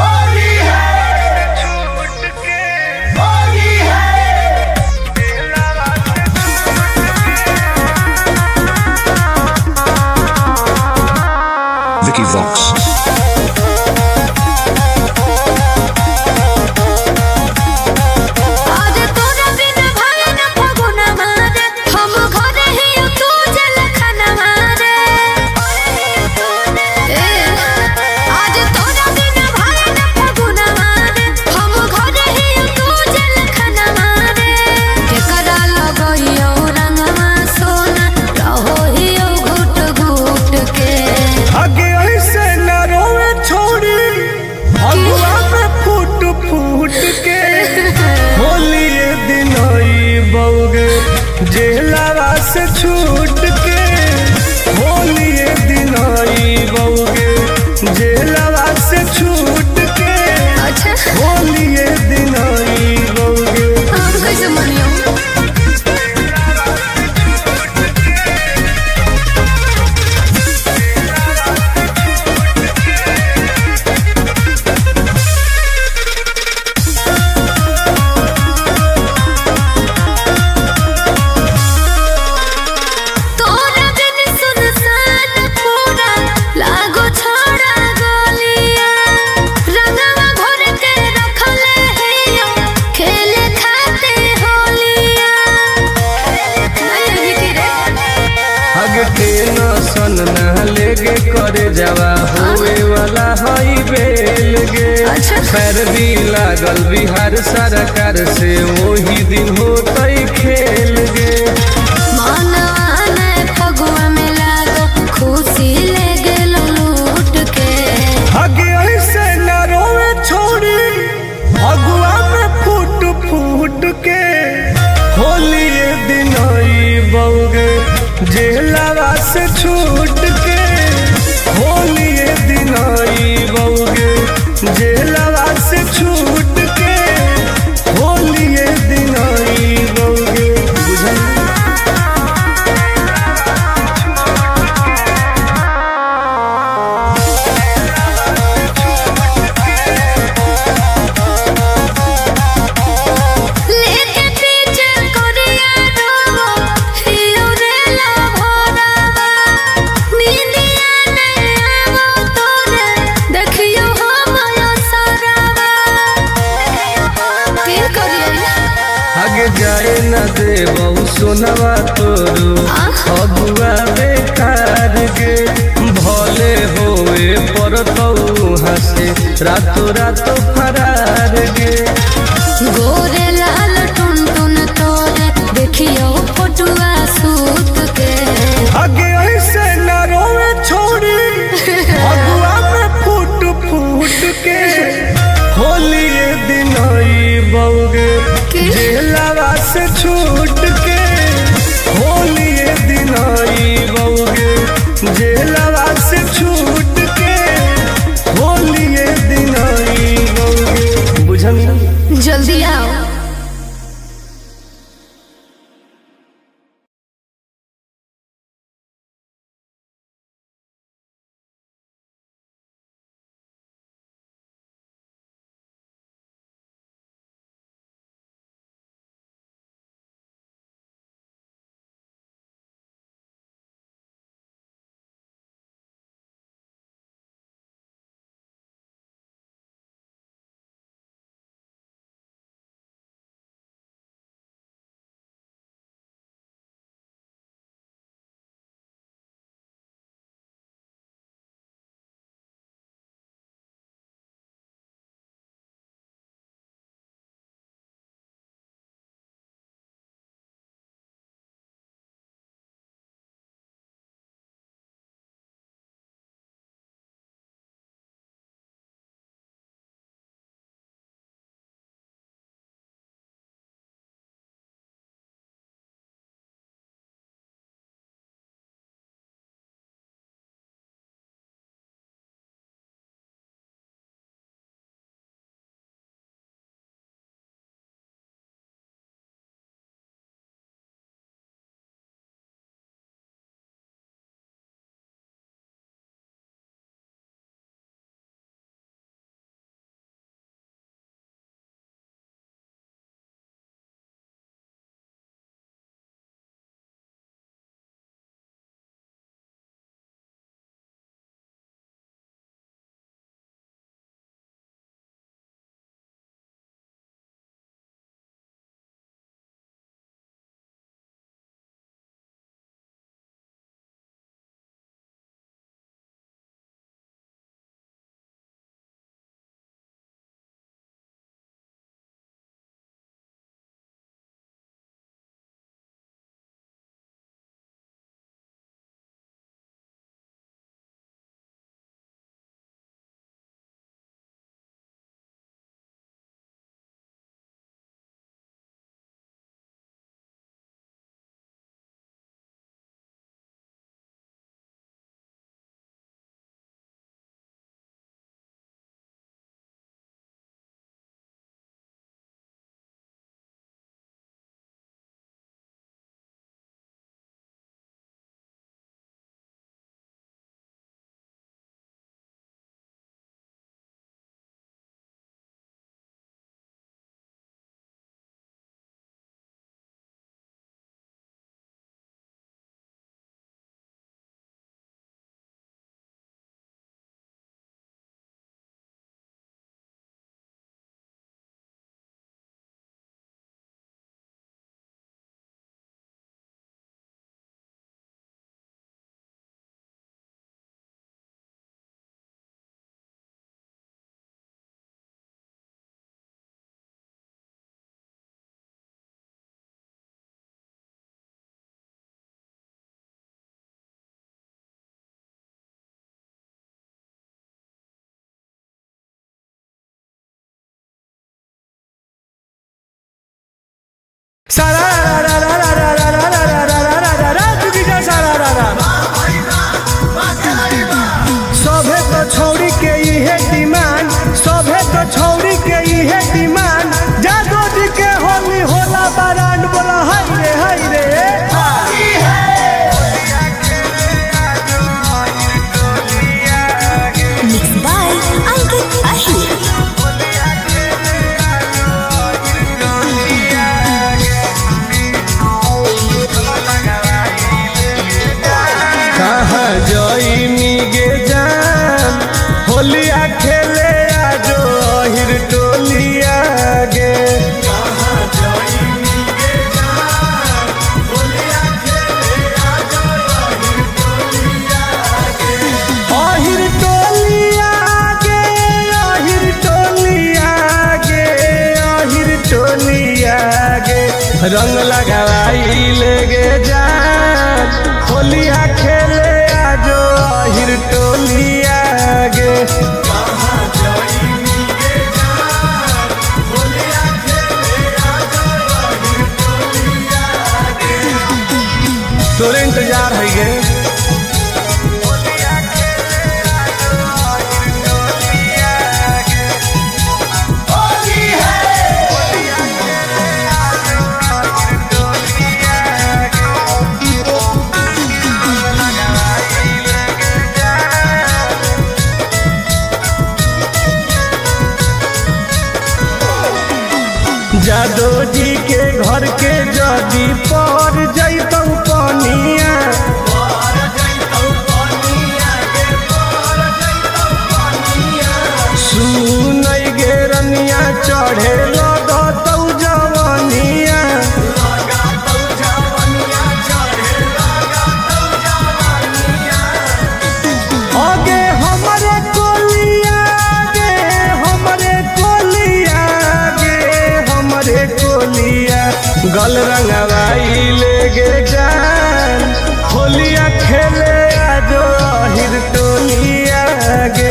होली है छूट के होली है Vicky Vox. जेलवा से छूट के होली दिन आई बउगे जेलवा से छूट के अच्छा होली दिन आई बउगे हम कैसे मनियो सन न लेगे करे जवा होए वाला हई बेल गे खैर भी लागल बिहार सरकार से वही दिन होतई खेल गे फगुआ में लागो खुशी ले गेल लूट के आगे ऐसे न रोवे छोड़ी फगुआ में फूट फूट के होली दिन आई बउगे जेलवा से छूट के होली दिन आई बउगे जेलवा से छूट के होली दिन आई बउगे बुझल आगे जाए न दे बहु सोनवा तोरू फगुआ बेकार गे भले होए पर हंसे रातो रातो फरार गे गोरे लाल टुन टुन तोरे देखियो फोटुआ सूत के आगे ऐसे न रोवे छोड़ी फगुआ में फूट फूट के होली दिन आई बउगे जेलवा से छूट के होली दिन आई बउगे जेलवा से छूट के होली दिन आई बउगे बुझल जल्दी आओ। सारा रा रा रा रा रा रा रा रा रा रा रा रा जुगी जा सारा रा रा सभे तो छौड़ी के इहे डिमांड, सभे तो छौड़ी के इहे डिमांड, जादू जी के होली होला बारांड बोला हाय रे हाय रे। Mixed by Ankit Ahir. कहाँ जइनी गे जान होलिया खेले आजो अहिर टोलिया गे। अहिर टोलिया गे अहिर टोलिया गे अहिर टोलिया गे रंग लगाई ले गे जान होलिया खेले आजो अहिर टोलिया गे। तोरे इंतजार है गे। जादो जी के घर के जदी पर जैतौ पनिया, सुनै गे रनिया चढ़े लगतौ जवनिया। आगे हमरे कोलिया गे हमरे कोलिया गे हमरे कोलिया गल रंगवाई ले गे जान होलिया खेले आजो अहिर टोलिया गे।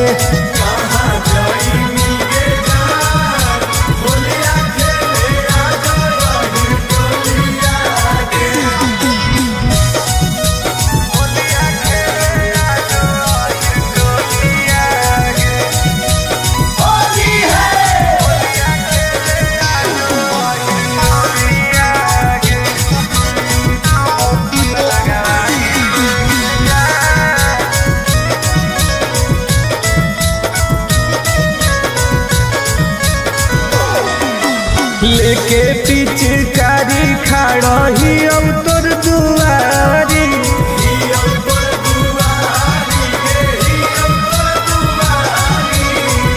लेके पिचकारी खड़ा ही अब तोर दुआरी,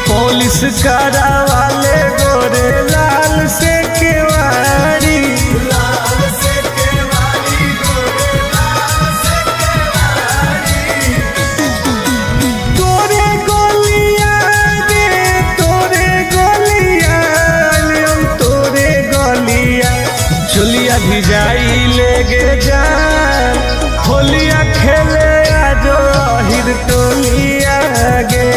पुलिस करा वाले गोरे लाल से केवारी। तोरे गोलिया गे तोरे गोलिया तोरे गोलिया चुलिया भिजाई ले गे जान होलिया खेले आजो अहिर टोलिया गे।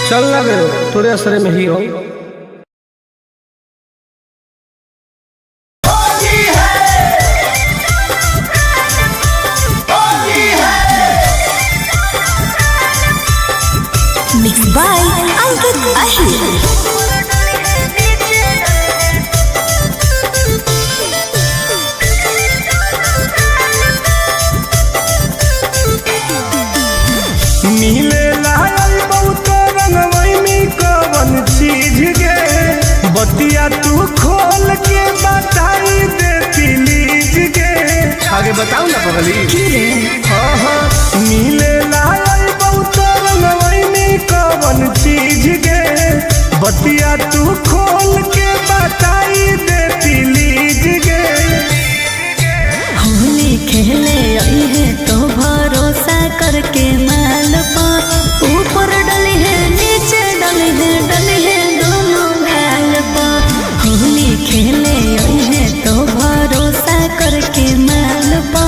चल लगे तोरे असरे में ही हो। Mixed by Ankit Ahir. मिले लायल बहुत रंगवैनी कवन चीज गे बतिया तू खोल के बताई दे प्लीज गे। आगे बताऊ ना पगली। हाँ मिले लायल बहुत रंगवैनी कवन चीज गे बतिया तू खोल के बताई दे प्लीज गे। होली खेले आई है तो भरोसा करके माल पा ऊपर डली है नीचे डली है दोनों गाल पा। होली खेले आई है तो भरोसा करके माल पा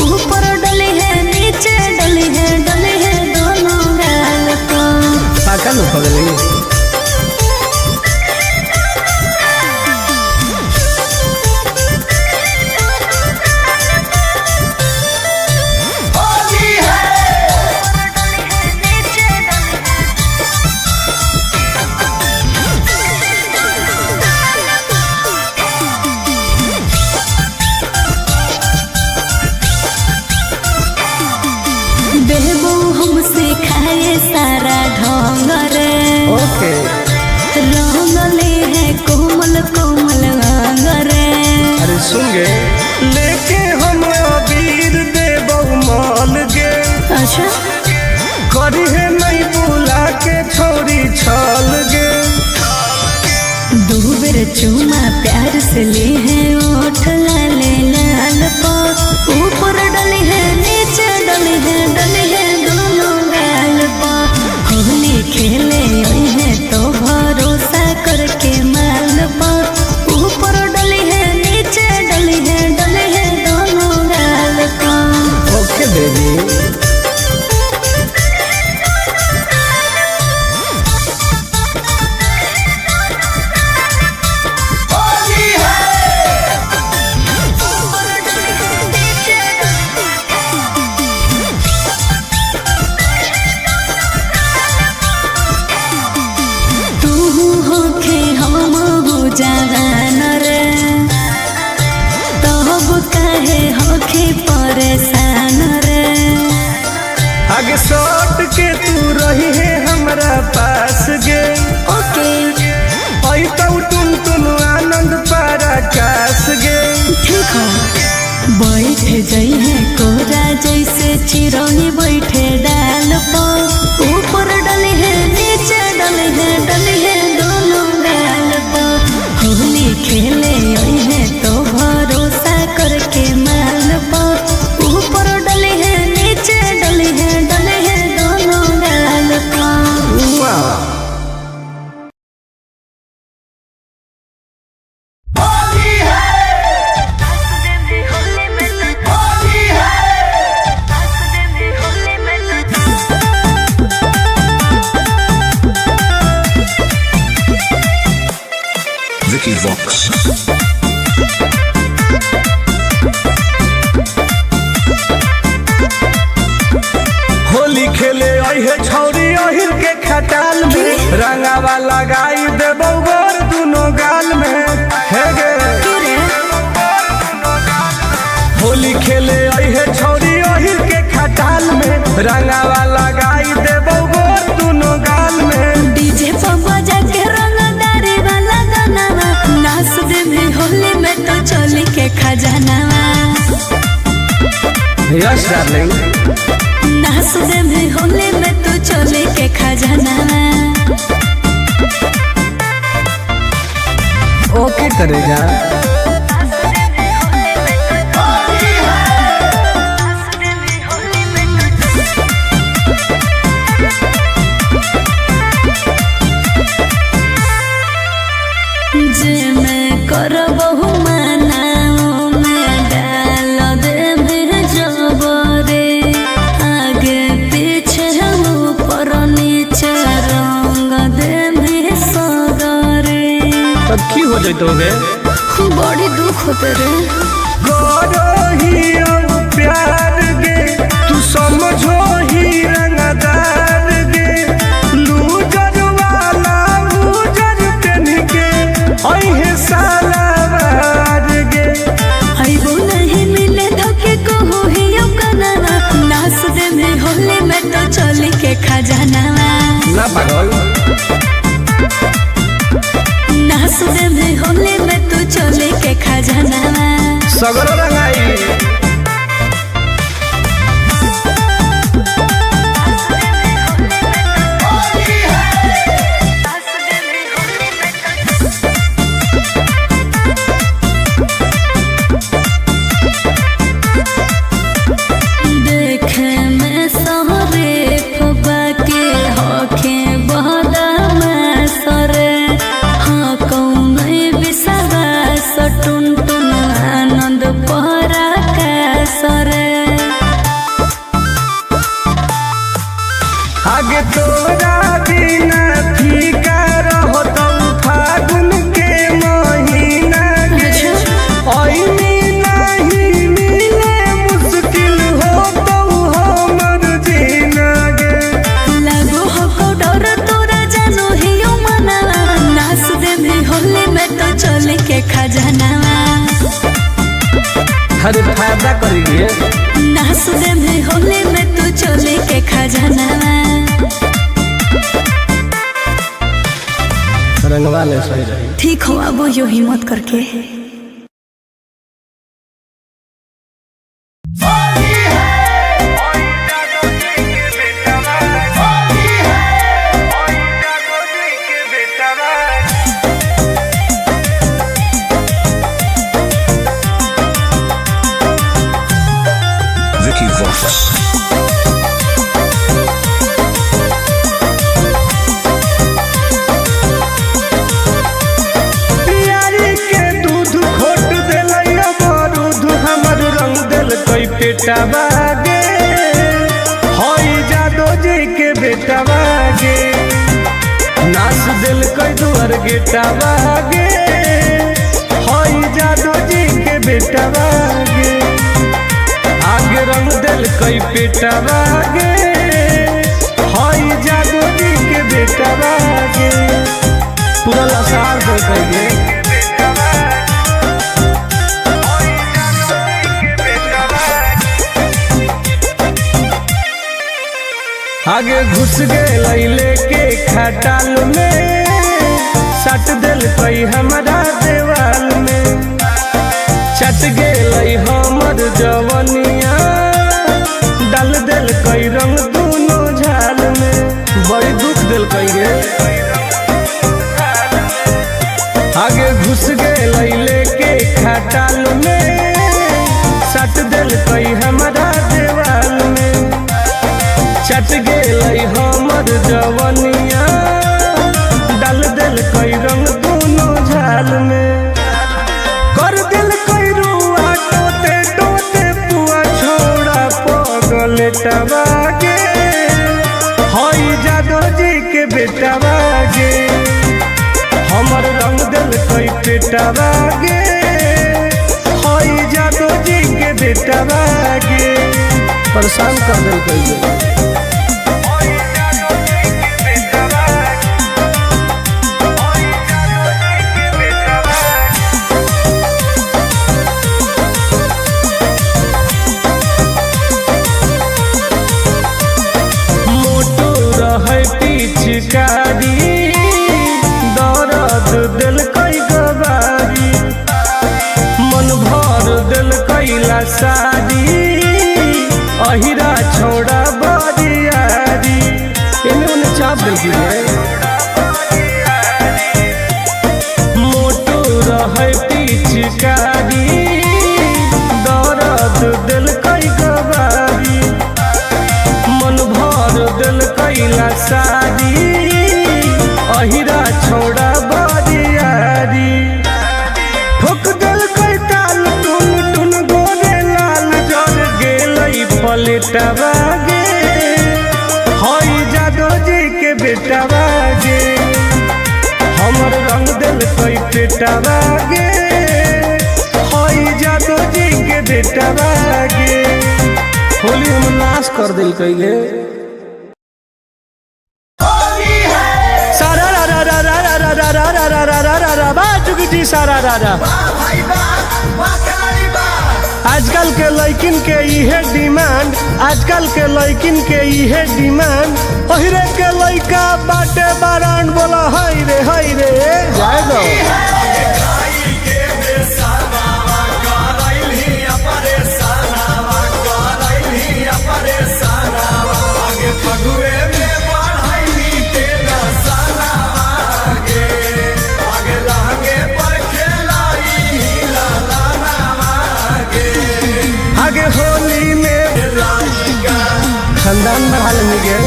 ऊपर डली है नीचे डली है परेशान रे। आगे सौट के तू रही है हमरा पास गे। ओके आई तो टुन आनंद पराकाश गे। ठीक है बैठ जाई है कोरा जैसे चिरौनी बैठे डाल पर, ऊपर डले है नीचे डले है दोनों गाल पर। होली खेले आई है तो भरोसा करके माल पर, ऊपर डले है नीचे डले है दोनों गाल पर। Vicky Vox. होली खेले अहे छौरी अहिर के खटाल में, रंगावा लगाई देबो गोर दुनो गाल में। हे गे होली खेले अहे छौरी अहिर के खटाल में, रंगावा लगाई देबो गोर दुनो गाल में। डीजे पर बजा के रंगदारी वाला गाना नाच दे भी होली में तो चोली के खजानावा। यस डार्लिंग नाच दे भी होली में तो चोली के खजानावा। ओके करे जा। जे मैं करबहु मनाओ में डाल दे जबरे, आगे पीछे ऊपर नीचे रंग दे सगरे। तब की हो जाए तो गे बड़ी दुख होते रे। गोरो ही प्यार गे तू समझो ही रंगदार गे। लूजर वाला लूजर पेन के अहे सालावार गे। आइबो नहीं मिले धोखे को हो ही गाना, नाच दे में होली में तो चोली के खजानावा। ना पागल नाच दे में होली में तो चोली के खजानावा। सगरो रंगाई देखे में सहरे फबा के होखे बहदा सरे, हाँ कौन बिसरा सटुन टुन आनंद पहरा का सरे। आगे तोरा बिना फीका रहो तो फागुन के महीना गे। ओइनी नहीं मिले मुश्किल हो तो हमर जीना गे। लागो हो डर तोरा जानो ही मनावा, नाच दे भी होली में तो चोली के खजानावा। अरे फायदा करिए नाच दे भी होली में तो चोली के खजानावा। रंगवा ले सही रही। ठीक हो अब यो हिम्मत करके। Vicky Vox. बेटा बागे होई जादो जी के बेटा बागे, नाच दिल कोई दुआर गेटा बागे होई जादो जी के बेटा बागे। आगे रंग दिल कोई बेटा बागे होई जादो जी के बेटा बागे। पूरा लसार दे कहिए आगे घुस गए लेके खटाल में, सट दिल कई हमारा देवाल में, चट गए हमर जवनिया, डाल दिल कई रंग दोनों झाल में, बड़ी दुख दिल कई गे। आगे घुस गए लेके खटाल में, सट दिल कई हमारा देवाल में, चट गए हमर जवनिया, डाल दिल कई रंग दोनों झाल में, कर दिल कई रुआ टोते टोते पुआ छोड़ा पगल टबागे, हई जादो जी के बेटा बागे, हमर रंग दिल कई पेटा बागे, हई जादो जी के बेटा बागे, परेशान कर दिल कई। पिचकारी दर्द दिल कई गवारी, मन भर दिल कैला सारी, अहिरा छोड़ा बरियारी, इन्हें उन्हें चाप दिल की मोटो रहे पिचकारी दर्द दिल कई गवारी, मन भर दिल कैला सारी, अहिरा छोड़ा बरियारी, ठोक दिल कई ताल टुन टुन गोरे लाल, जर गेलई पलेटा बागे, हई जादो जी के बेटा बागे, हमर रंग दिल कई पेटा बागे, हई जादो जी के बेटा बागे, होली हम नाश कर दिल कई गे। आजकल के लड़किन के इहे डिमांड, आजकल के लड़किन के इहे डिमांड, ओहिरे के लड़का बाटे बारान, बोला हाय रे जाए दो। आगे होली में खानदान बढ़ा लेंगे,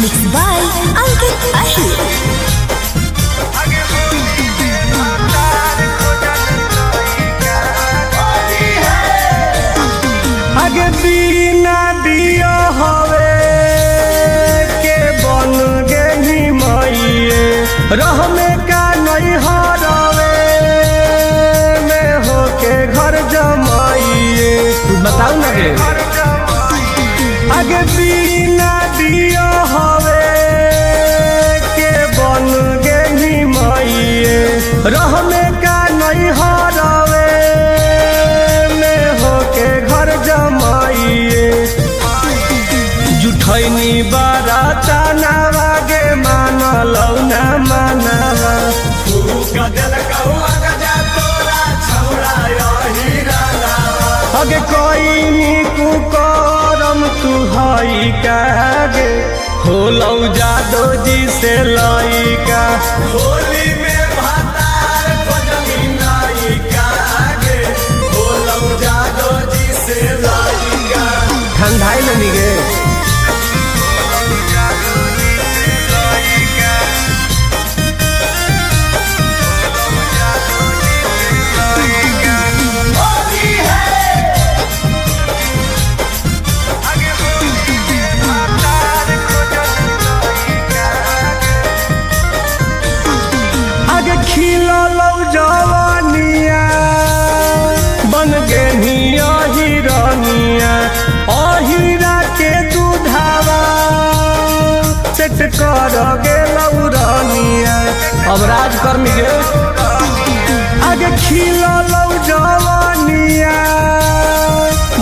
मिक्स बाय अंकित अहिर। आगे बिना दिया हवे के बन गे मइए, रह में का नहीं हरवे में होके घर जमाइए, बताओ ना गे। आगे बिना दिया हवे के बन गे मइए, रह में का नहीं हरवे में होके घर जमाइए, जुठैनी बाराता नावा गे, मानलौ ना मानवा, अगे कोई नीकू करम तू हई कागे, होलौ जादो जी से लइका, होली में भातार खोजनी नाई कागे, होलौ जादो जी से लइका, ठंडाई लेनी गे। खिलौ जवानिया बन गे हिरनिया, अहिरा के दूधावा सेट कर गे लौरनिया, अब राज कर मिगे। खिलल जवानिया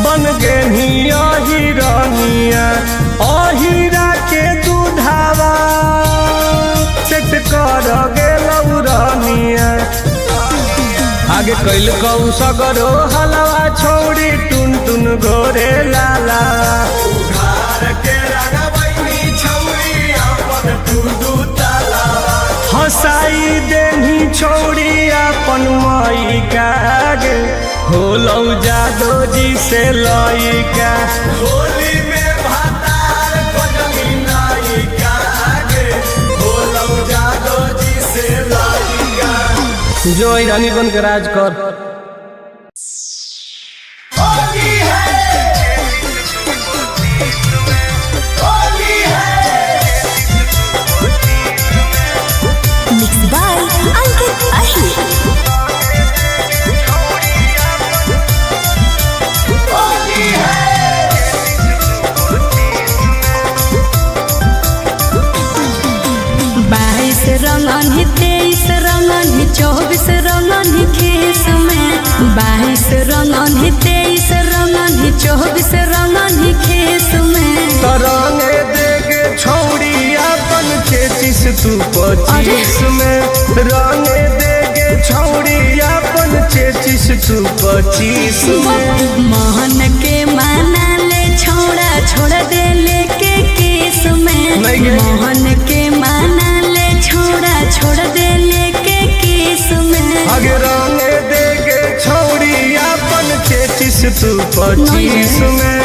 बन गे हिरनिया अहिरा के दूधावा सेट कर गेलौ रनिया आगे कैल कौ सगरो हलवा छोड़ी टुन टुन गोरे लाला हसाई देनी छोड़ी अपन मई कागे होलौ जादो जी से लइका होली में भातार खोजली नाई कागे होलौ जादो जी से लइका जो रानी बन के राज कर रंगन 23 रंगन 24 रंगन खेस में 22 रंगन 23 रंगन 24 रंगन खेस में तरंगे देगे छौड़ी अपन 26 तू 25 में रंगे देगे छौड़ी अपन 26 तू 25 में मोहन के माना ले छोड़ा छोड़ दे लेके केस में मोहन के माना छोड़ा छोड़ दे लेके केस में आगे रंगे देगे छौड़ी अपन 26 तू 25 में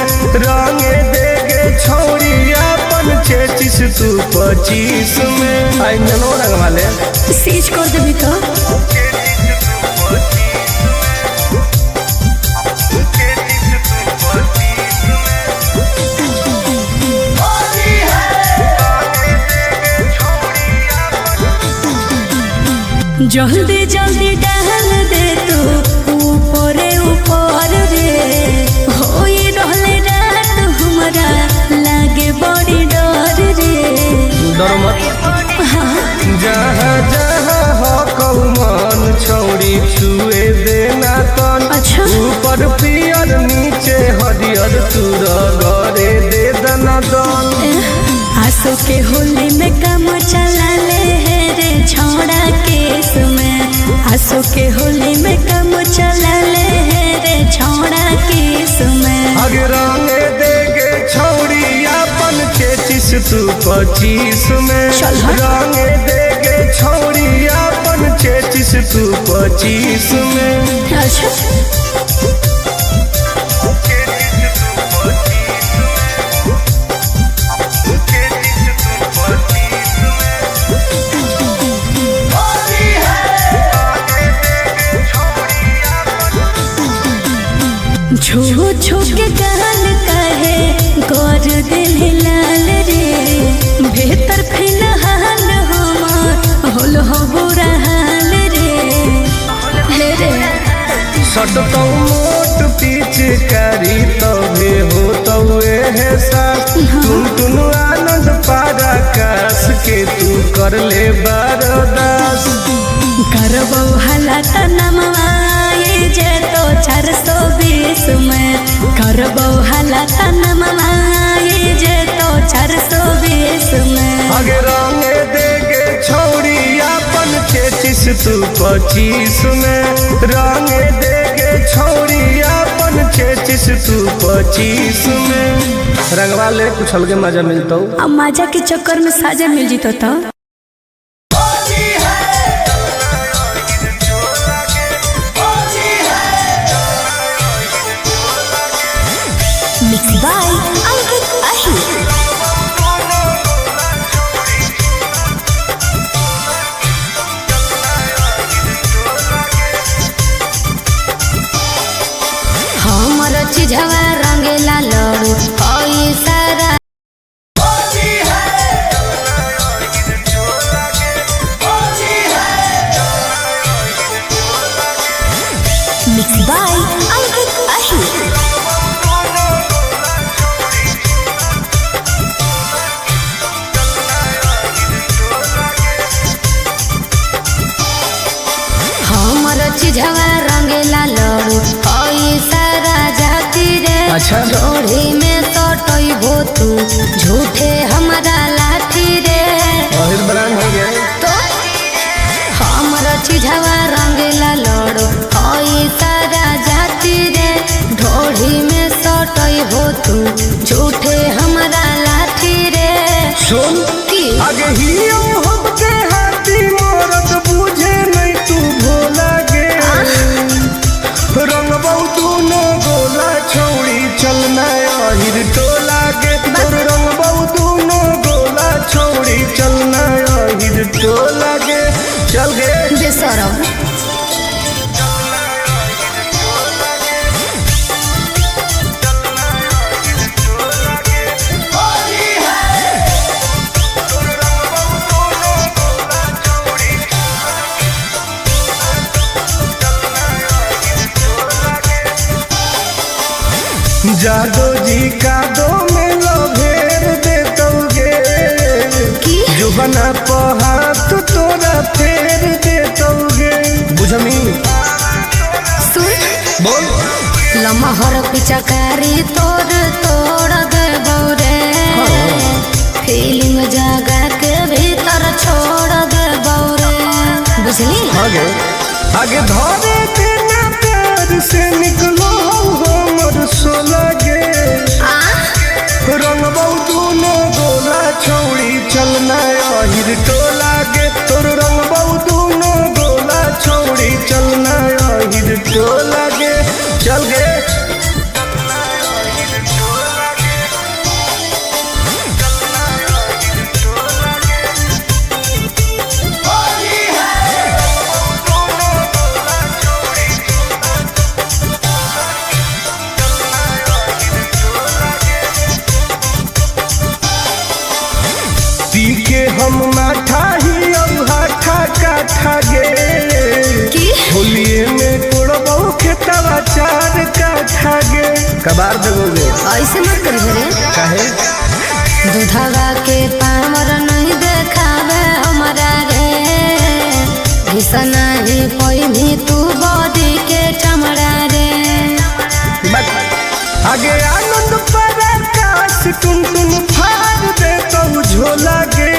रंगे देगे छौड़ी अपन 26 तू 25 में आई ननो रंग वाले सीज कर देबी तो जल्दी जल्दी डाल दे तू ऊपरे ऊपर रे होई रहले रात हमरा लागे बड़ी डर रे डर मत जहाँ जहाँ हो कौन छौड़ी छुए देना तन ऊपर पियर नीचे हरियर तूर गरे दे दना दन आंसू के होली में काम चला ले रे छोड़ा केस में आंसू के होली में काम चला ले रे छोड़ा केस में आगे रंगे देगे छौड़ी अपन 26 तू 25 में रंगे देगे छौड़ी अपन 26 तू 25 में अच्छा छू छू के गाल कहे गौर दिल लाल रे बेहतर फिलहाल हमार होल हो बुरा हाल रे रे सटतौ मोट पीछ करी तबे हो तवे है सास तुम तुनु आनंद पारा कास के तू कर ले बरदास करबो हालात नमवाए जे तो 420 में करबो हालात नमवाए जे तो 420 में आगे रंगे देगे छौड़ी अपन 26 तू 25 में रंगे देगे छौड़ी अपन 26 तू 25 में रंगवा ले कुछ अलगे मजा मिलता अब मजा के चक्कर में साजा मिल जीतो तो झवा रंगेला लड़ू सारा मिक्स बाय अंकित अही अच्छा जोड़ी में सटई भो तू झूठे हमारा लाठी रे आहिर बरान हो गया तो हमरा चिझवा रंगीला लड़ो हई सारा जाति रे ढोड़ी में सटई भो तू झूठे हमारा लाठी रे सुन की आगे ही हमके हाथी मोरत बुझे नहीं तू भोला गे रंग बहु न गोला छौड़ी चलना आहिर टोला गे तोर रंग बहु न गोला छौड़ी चलना आहिर टोला गे चल गे बेसरम जादो जी का दो में लो भेर दे दोगे जो बना हाथ तोरा फेर दे दोगे बुझमी सुन बोल लमहर पिचकारी तोड़ तोड़ दे बौरे फीलिंग जगा के भीतर छोड़ दे बौरे बुझली आगे आगे धरे देना प्यार से निकलो हमर सोला गे रंग बहु न गोला छौड़ी चलना आहिर टोला गे तोर रंग बहु न गोला छौड़ी चलना आहिर टोला गे चल गे पी के हम माठा ही हाठा काठा गे की होलिए में तोड़बो खेतवा चार काठा गे कबार देबोगे ऐसे मत करी रे काहे दूधवा के पामर नहीं देखावे हमारा रे घिसना ही पहिनी तू बॉडी के चमड़ा रे बस आगे आनंद पर आकाश टुन टुन फाड़ दे तो झोला गे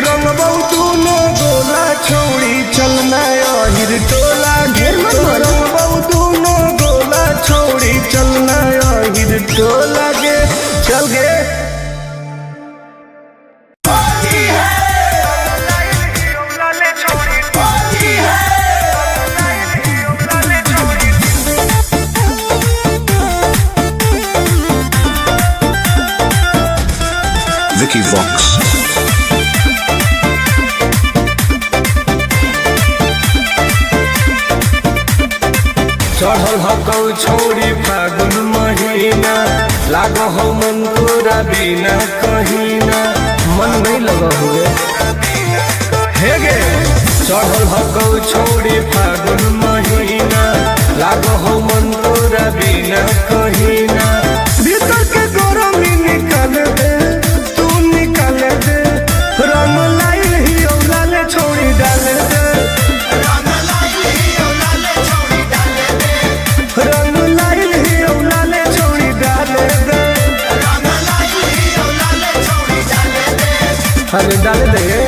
रंग बहु न गोला छौड़ी चलना आहिर टोला गे ढेर मत बोल। रंग बहु न गोला छौड़ी चलना आहिर टोला गे चल गे Vicky Vox. चढ़ल हकौ छोड़ी फागुन महीना लागो हो मन तोरा बिना कहीना मन नहीं लगा हुए हे गे चढ़ल हकौ छोड़ी फागुन महीना लागो हो मन तोरा बिना कहीना भीतर के गरमी निकाल दे तू निकाल दे रंग लाइल ही औलाले छोड़ी डाल दे रंग लाइल ही औलाले छोड़ी डाल दे अरे डाल दे